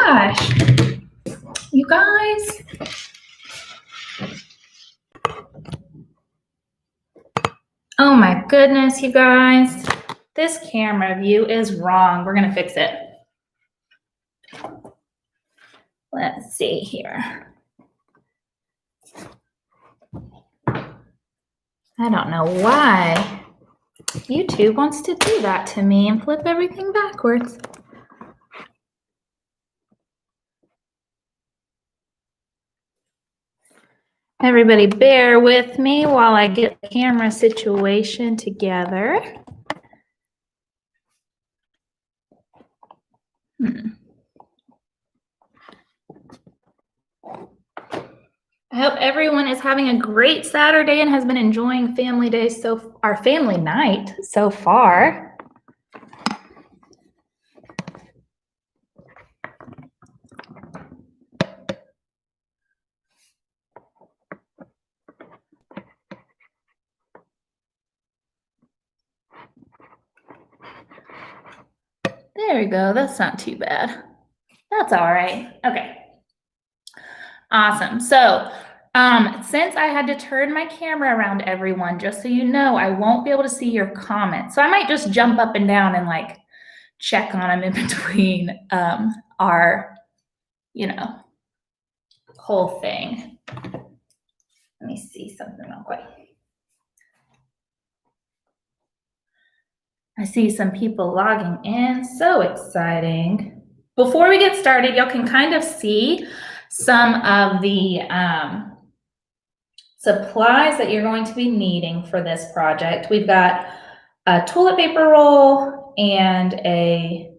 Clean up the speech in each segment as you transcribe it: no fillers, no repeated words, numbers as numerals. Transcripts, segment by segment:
gosh, you guys. Oh my goodness, you guys. This camera view is wrong. We're gonna fix it. Let's see here. I don't know why YouTube wants to do that to me and flip everything backwards. Everybody bear with me while I get the camera situation together. I hope everyone is having a great Saturday and has been enjoying family day our family night so far. There we go. That's not too bad. That's all right. Okay. Awesome. So since I had to turn my camera around, everyone, just so you know, I won't be able to see your comments. So I might just jump up and down and like check on them in between our, whole thing. Let me see something real quick. I see some people logging in. So exciting. Before we get started, y'all can kind of see some of the supplies that you're going to be needing for this project. We've got a toilet paper roll and a,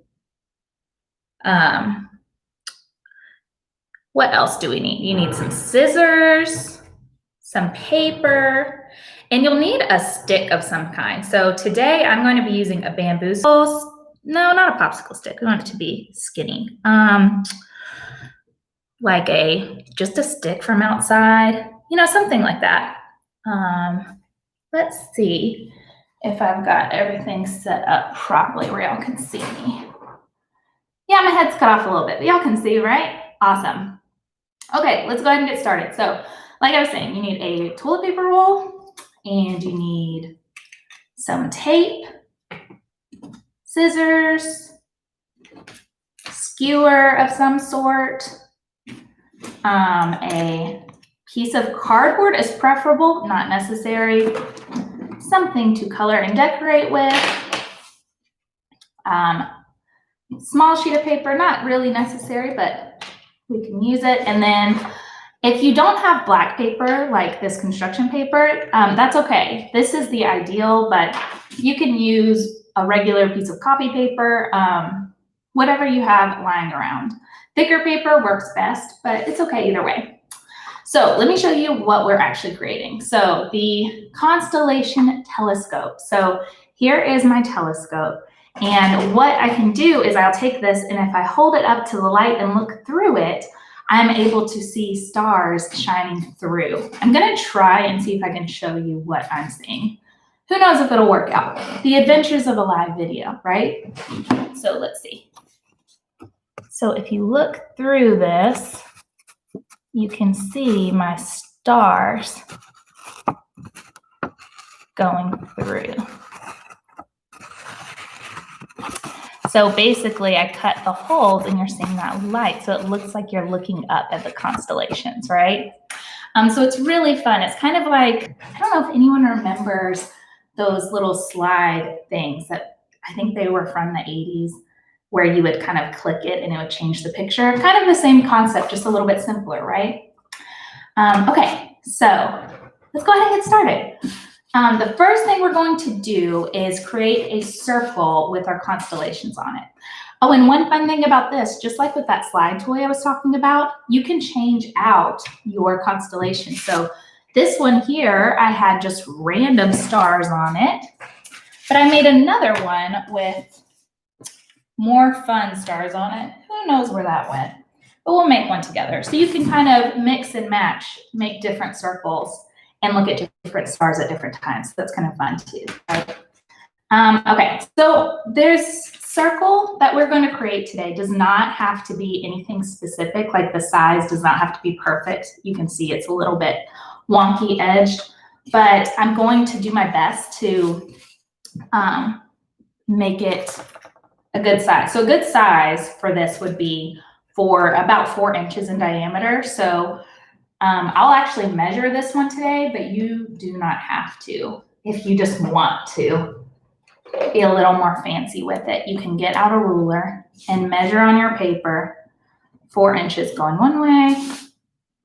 what else do we need? You need some scissors, some paper, and you'll need a stick of some kind. So today I'm going to be using a bamboo, no, not a popsicle stick. We want it to be skinny. Like just a stick from outside, something like that. Let's see if I've got everything set up properly where y'all can see me. Yeah, my head's cut off a little bit, but y'all can see, right? Awesome. Okay, let's go ahead and get started. So like I was saying, you need a toilet paper roll and you need some tape, scissors, skewer of some sort, a piece of cardboard is preferable, not necessary, something to color and decorate with, small sheet of paper, not really necessary, but we can use it. And then if you don't have black paper, like this construction paper, that's okay. This is the ideal, but you can use a regular piece of copy paper, whatever you have lying around. Thicker paper works best, but it's okay either way. So let me show you what we're actually creating. So the Constellation telescope. So here is my telescope. And what I can do is I'll take this, and if I hold it up to the light and look through it, I'm able to see stars shining through. I'm gonna try and see if I can show you what I'm seeing. Who knows if it'll work out? The adventures of a live video, right? So let's see. So if you look through this, you can see my stars going through. So basically I cut the holes and you're seeing that light. So it looks like you're looking up at the constellations, right? So it's really fun. It's kind of like, I don't know if anyone remembers those little slide things that I think they were from the 80s, where you would kind of click it and it would change the picture. Kind of the same concept, just a little bit simpler, right? Okay, so let's go ahead and get started. The first thing we're going to do is create a circle with our constellations on it. Oh, and one fun thing about this, just like with that slide toy I was talking about, you can change out your constellation. So this one here, I had just random stars on it, but I made another one with more fun stars on it. Who knows where that went? But we'll make one together. So you can kind of mix and match, make different circles, and look at different stars at different times. So that's kind of fun too, right? Okay, so there's circle that we're going to create today does not have to be anything specific, like the size does not have to be perfect. You can see it's a little bit wonky edged, but I'm going to do my best to make it a good size. So a good size for this would be for about 4 inches in diameter. So I'll actually measure this one today, but you do not have to. If you just want to be a little more fancy with it, you can get out a ruler and measure on your paper 4 inches going one way,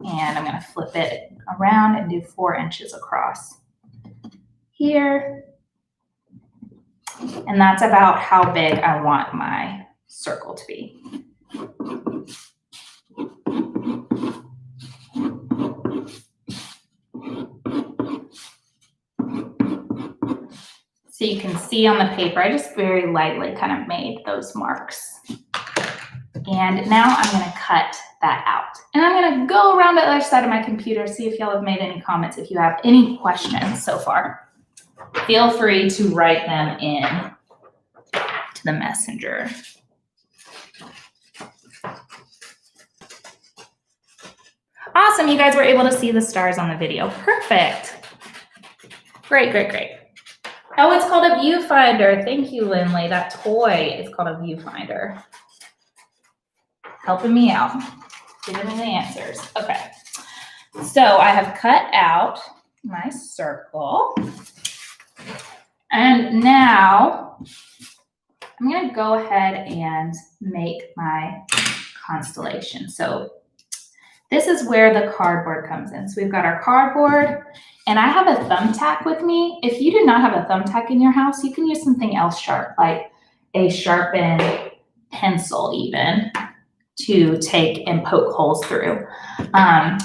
and I'm going to flip it around and do 4 inches across here. And that's about how big I want my circle to be. So you can see on the paper, I just very lightly kind of made those marks. And now I'm going to cut that out. And I'm going to go around to the other side of my computer, see if y'all have made any comments, if you have any questions so far. Feel free to write them in to the messenger. Awesome, you guys were able to see the stars on the video. Perfect. Great, great, great. Oh, it's called a viewfinder. Thank you, Lindley. That toy is called a viewfinder. Helping me out, giving me the answers. Okay, so I have cut out my circle. And now I'm going to go ahead and make my constellation. So this is where the cardboard comes in. So we've got our cardboard, and I have a Thumbtack with me. If you do not have a Thumbtack in your house, you can use something else sharp, like a sharpened pencil even, to take and poke holes through.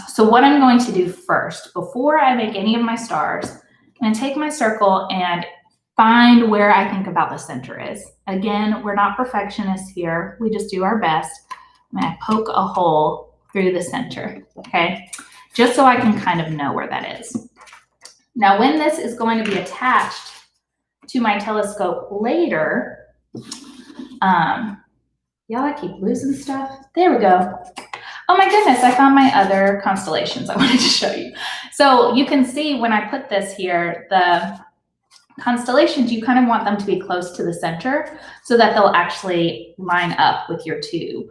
So what I'm going to do first, before I make any of my stars, I'm going to take my circle and find where I think about the center is. Again, we're not perfectionists here. We just do our best. I'm going to poke a hole through the center, okay? Just so I can kind of know where that is. Now, when this is going to be attached to my telescope later, y'all, I keep losing stuff. There we go. Oh my goodness, I found my other constellations I wanted to show you. So you can see when I put this here, the constellations, you kind of want them to be close to the center so that they'll actually line up with your tube.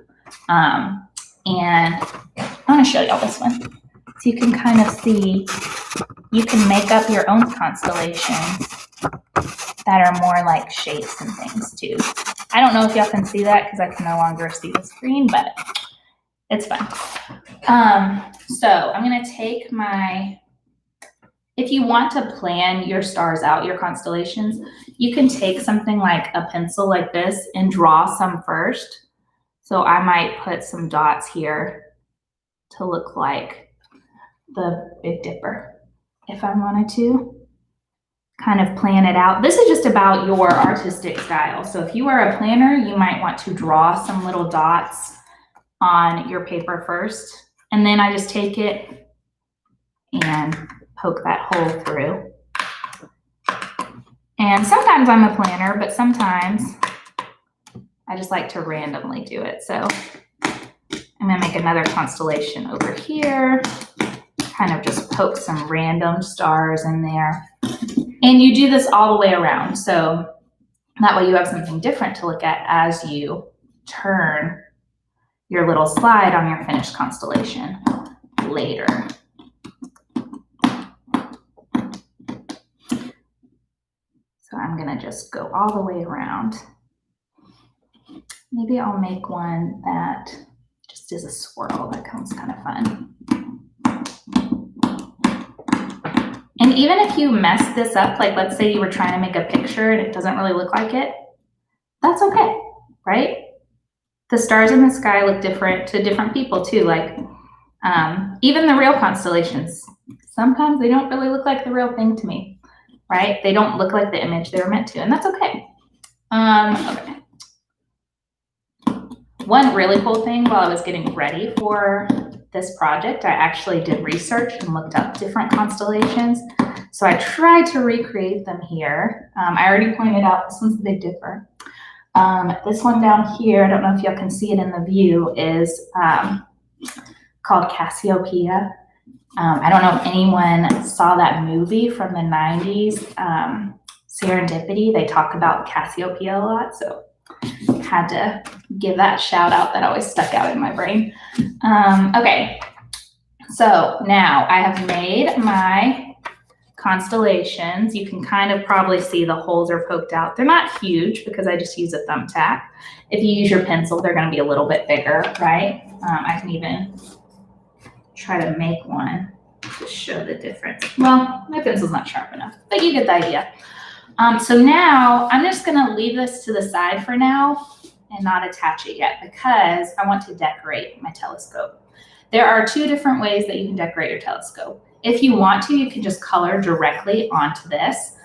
And I want to show y'all this one. So you can kind of see, you can make up your own constellations that are more like shapes and things too. I don't know if y'all can see that because I can no longer see the screen, but it's fun. So I'm going to take my, if you want to plan your stars out, your constellations, you can take something like a pencil like this and draw some first. So I might put some dots here to look like the Big Dipper if I wanted to kind of plan it out. This is just about your artistic style. So if you are a planner, you might want to draw some little dots on your paper first. And then I just take it and poke that hole through. And sometimes I'm a planner, but sometimes I just like to randomly do it. So I'm gonna make another constellation over here, kind of just poke some random stars in there. And you do this all the way around. So that way you have something different to look at as you turn your little slide on your finished constellation later. So I'm gonna just go all the way around. Maybe I'll make one that just is a swirl. That comes kind of fun. And even if you mess this up, like let's say you were trying to make a picture and it doesn't really look like it, that's okay, right? The stars in the sky look different to different people too. Like even the real constellations, sometimes they don't really look like the real thing to me, right? They don't look like the image they were meant to, and that's okay. Okay. One really cool thing while I was getting ready for this project, I actually did research and looked up different constellations. So I tried to recreate them here. I already pointed out this one's the Big Dipper. This one down here, I don't know if y'all can see it in the view, is called Cassiopeia. I don't know if anyone saw that movie from the 90s, Serendipity. They talk about Cassiopeia a lot, so had to give that shout out. That always stuck out in my brain. Okay, so now I have made my constellations. You can kind of probably see the holes are poked out. They're not huge because I just use a thumbtack. If you use your pencil, they're going to be a little bit bigger, right? I can even try to make one to show the difference. Well, my pencil's not sharp enough, but you get the idea. So now I'm just going to leave this to the side for now and not attach it yet because I want to decorate my telescope. There are two different ways that you can decorate your telescope. If you want to, you can just color directly onto this.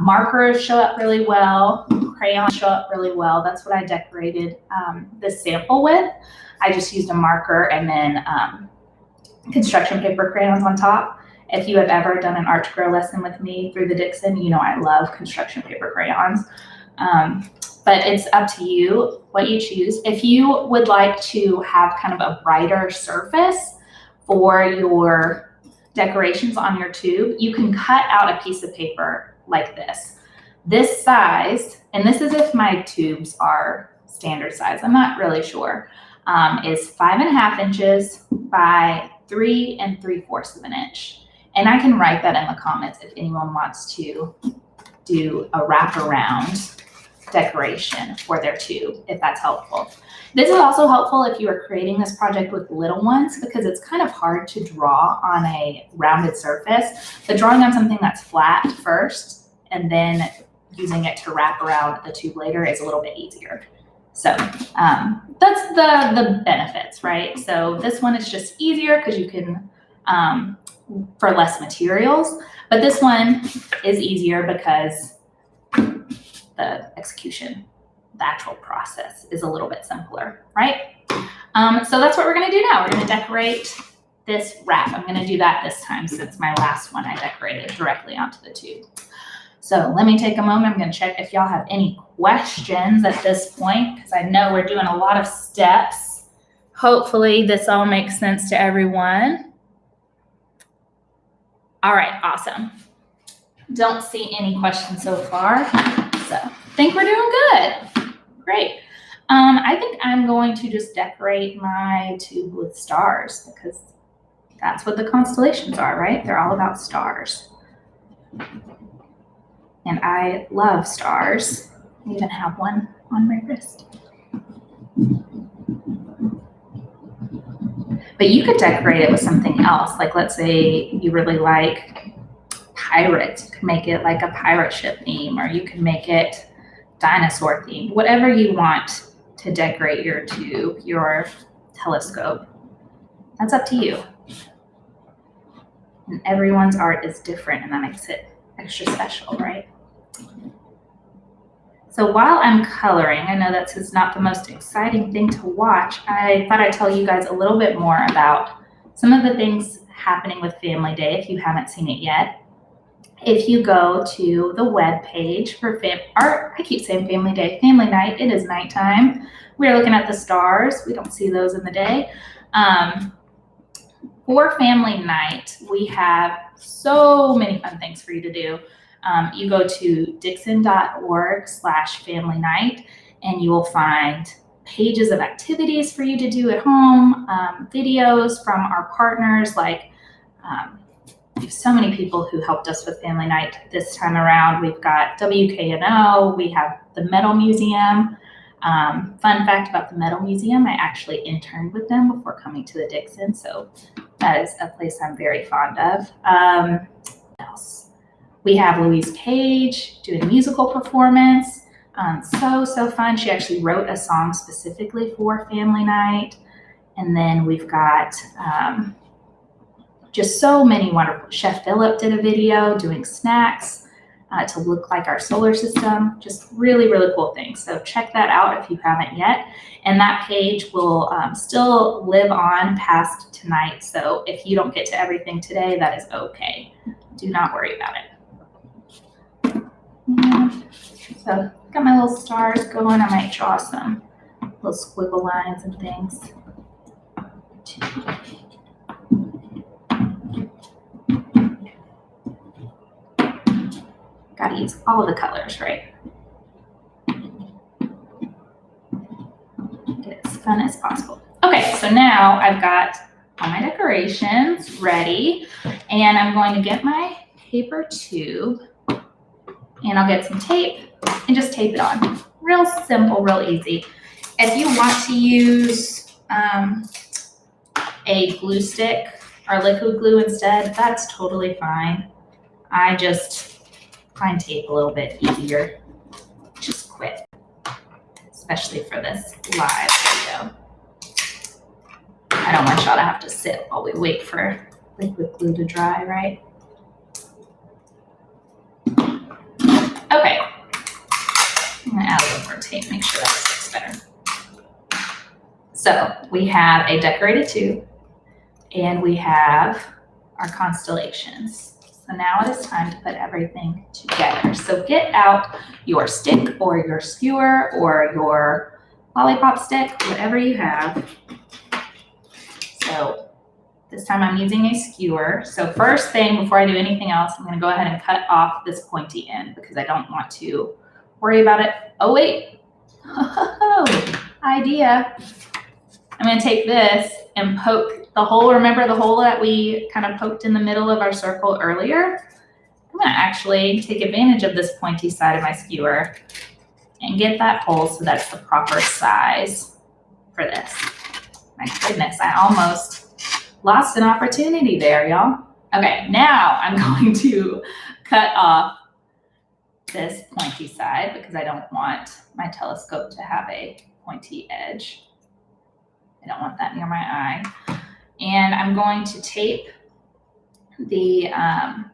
Markers show up really well. Crayons show up really well. That's what I decorated this sample with. I just used a marker and then construction paper crayons on top. If you have ever done an art to grow lesson with me through the Dixon, you know I love construction paper crayons. But it's up to you what you choose. If you would like to have kind of a brighter surface for your decorations on your tube, you can cut out a piece of paper like this. This size, and this is if my tubes are standard size, I'm not really sure, is 5.5 inches by 3 3/4 inches. And I can write that in the comments if anyone wants to do a wraparound decoration for their tube, if that's helpful. This is also helpful if you are creating this project with little ones because it's kind of hard to draw on a rounded surface. But drawing on something that's flat first and then using it to wrap around the tube later is a little bit easier. So that's the benefits, right? So this one is just easier because you can, for less materials, but this one is easier because the execution, the actual process is a little bit simpler, right? So that's what we're gonna do now. We're gonna decorate this wrap. I'm gonna do that this time since my last one I decorated directly onto the tube. So let me take a moment. I'm gonna check if y'all have any questions at this point because I know we're doing a lot of steps. Hopefully this all makes sense to everyone. All right, awesome. Don't see any questions so far. So I think we're doing good. Great. I think I'm going to just decorate my tube with stars because that's what the constellations are, right? They're all about stars. And I love stars. I even have one on my wrist. But you could decorate it with something else. Like let's say you really like pirates. You can make it like a pirate ship theme, or you can make it dinosaur themed. Whatever you want to decorate your tube, your telescope, that's up to you. And everyone's art is different, and that makes it extra special, right? So while I'm coloring, I know that's not the most exciting thing to watch. I thought I'd tell you guys a little bit more about some of the things happening with Family Day if you haven't seen it yet. If you go to the web page for I keep saying Family Day, Family Night, it is nighttime. We're looking at the stars. We don't see those in the day. For Family Night, we have so many fun things for you to do. You go to dixon.org/family night and you will find pages of activities for you to do at home, videos from our partners. Like we have so many people who helped us with Family Night this time around. We've got WKNO, we have the Metal Museum. Fun fact about the Metal Museum, I actually interned with them before coming to the Dixon, so that is a place I'm very fond of. What else? We have Louise Page doing a musical performance. So fun. She actually wrote a song specifically for Family Night. And then we've got just so many wonderful. Chef Philip did a video doing snacks to look like our solar system. Just really, really cool things. So check that out if you haven't yet. And that page will still live on past tonight. So if you don't get to everything today, that is okay. Do not worry about it. And so got my little stars going. I might draw some little squiggle lines and things. Gotta use all of the colors, right? Get it as fun as possible. Okay, so now I've got all my decorations ready, and I'm going to get my paper tube, and I'll get some tape and just tape it on. Real simple, real easy. If you want to use a glue stick or liquid glue instead, that's totally fine. I just find tape a little bit easier. Just quick, especially for this live video. I don't want y'all to have to sit while we wait for liquid glue to dry, right? Okay, I'm gonna add a little more tape, make sure that sticks better. So we have a decorated tube and we have our constellations. So now it is time to put everything together. So get out your stick or your skewer or your lollipop stick, whatever you have. So this time I'm using a skewer. So first thing, before I do anything else, I'm gonna go ahead and cut off this pointy end because I don't want to worry about it. Oh wait, idea. I'm gonna take this and poke the hole. Remember the hole that we kind of poked in the middle of our circle earlier? I'm gonna actually take advantage of this pointy side of my skewer and get that hole so that's the proper size for this. My goodness, I almost lost an opportunity there, y'all. Okay, now I'm going to cut off this pointy side because I don't want my telescope to have a pointy edge. I don't want that near my eye. And I'm going to tape the, I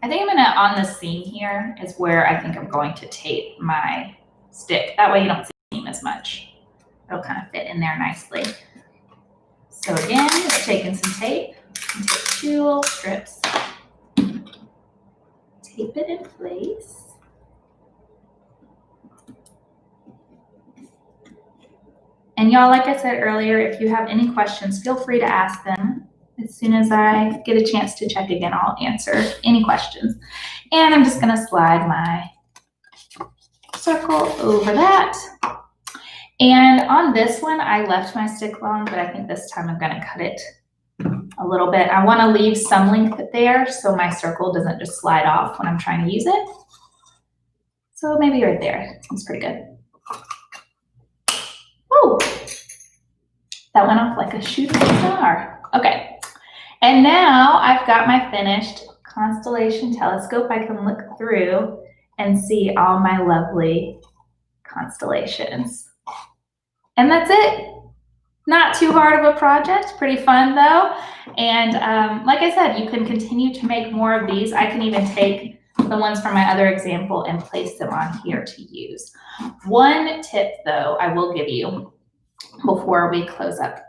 think I'm gonna, on the seam here is where I think I'm going to tape my stick. That way you don't see the seam as much. It'll kind of fit in there nicely. So again, we're taking some tape and take 2 little strips, tape it in place. And y'all, like I said earlier, if you have any questions, feel free to ask them. As soon as I get a chance to check again, I'll answer any questions. And I'm just gonna slide my circle over that. And on this one, I left my stick long, but I think this time I'm gonna cut it a little bit. I wanna leave some length there so my circle doesn't just slide off when I'm trying to use it. So maybe right there, that's pretty good. Woo! That went off like a shooting star. Okay, and now I've got my finished constellation telescope. I can look through and see all my lovely constellations. And that's it. Not too hard of a project, pretty fun though. And like I said, you can continue to make more of these. I can even take the ones from my other example and place them on here to use. One tip though, I will give you before we close up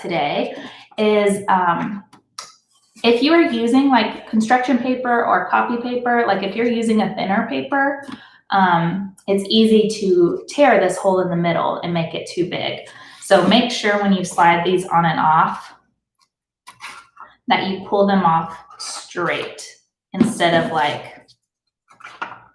today is if you are using like construction paper or copy paper, like if you're using a thinner paper, it's easy to tear this hole in the middle and make it too big. So make sure when you slide these on and off that you pull them off straight instead of like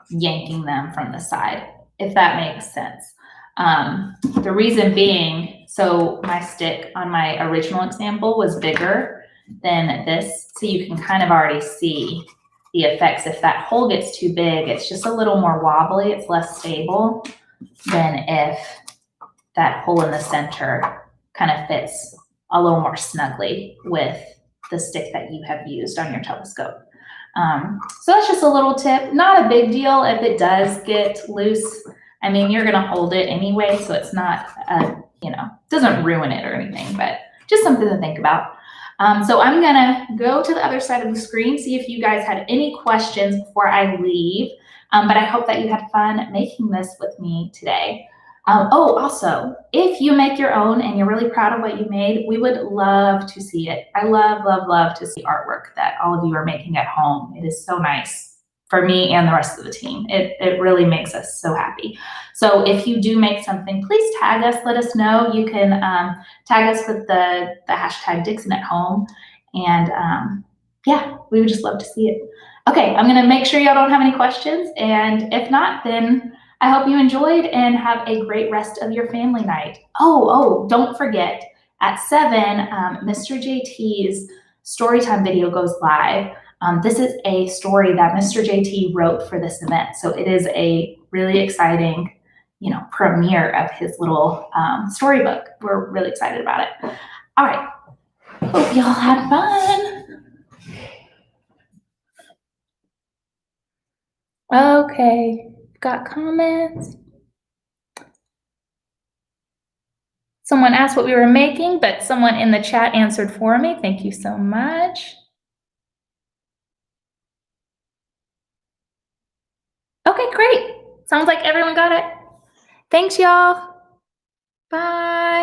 yanking them from the side, if that makes sense. The reason being, so my stick on my original example was bigger than this, so you can kind of already see the effects. If that hole gets too big, it's just a little more wobbly, it's less stable than if that hole in the center kind of fits a little more snugly with the stick that you have used on your telescope. So that's just a little tip, not a big deal if it does get loose. I mean, you're gonna hold it anyway, so it's not, doesn't ruin it or anything, but just something to think about. So I'm gonna go to the other side of the screen, see if you guys had any questions before I leave. But I hope that you had fun making this with me today. Oh, also, if you make your own and you're really proud of what you made, we would love to see it. I love, love, love to see artwork that all of you are making at home. It is so nice for me and the rest of the team. It really makes us so happy. So if you do make something, please tag us, let us know. You can tag us with the hashtag Dixon at home. And yeah, we would just love to see it. Okay, I'm gonna make sure y'all don't have any questions. And if not, then I hope you enjoyed and have a great rest of your family night. Oh, don't forget, at 7, Mr. JT's storytime video goes live. This is a story that Mr. JT wrote for this event. So it is a really exciting, premiere of his little storybook. We're really excited about it. All right. Hope y'all had fun. Okay. Got comments? Someone asked what we were making, but someone in the chat answered for me. Thank you so much. Okay, great. Sounds like everyone got it. Thanks, y'all. Bye.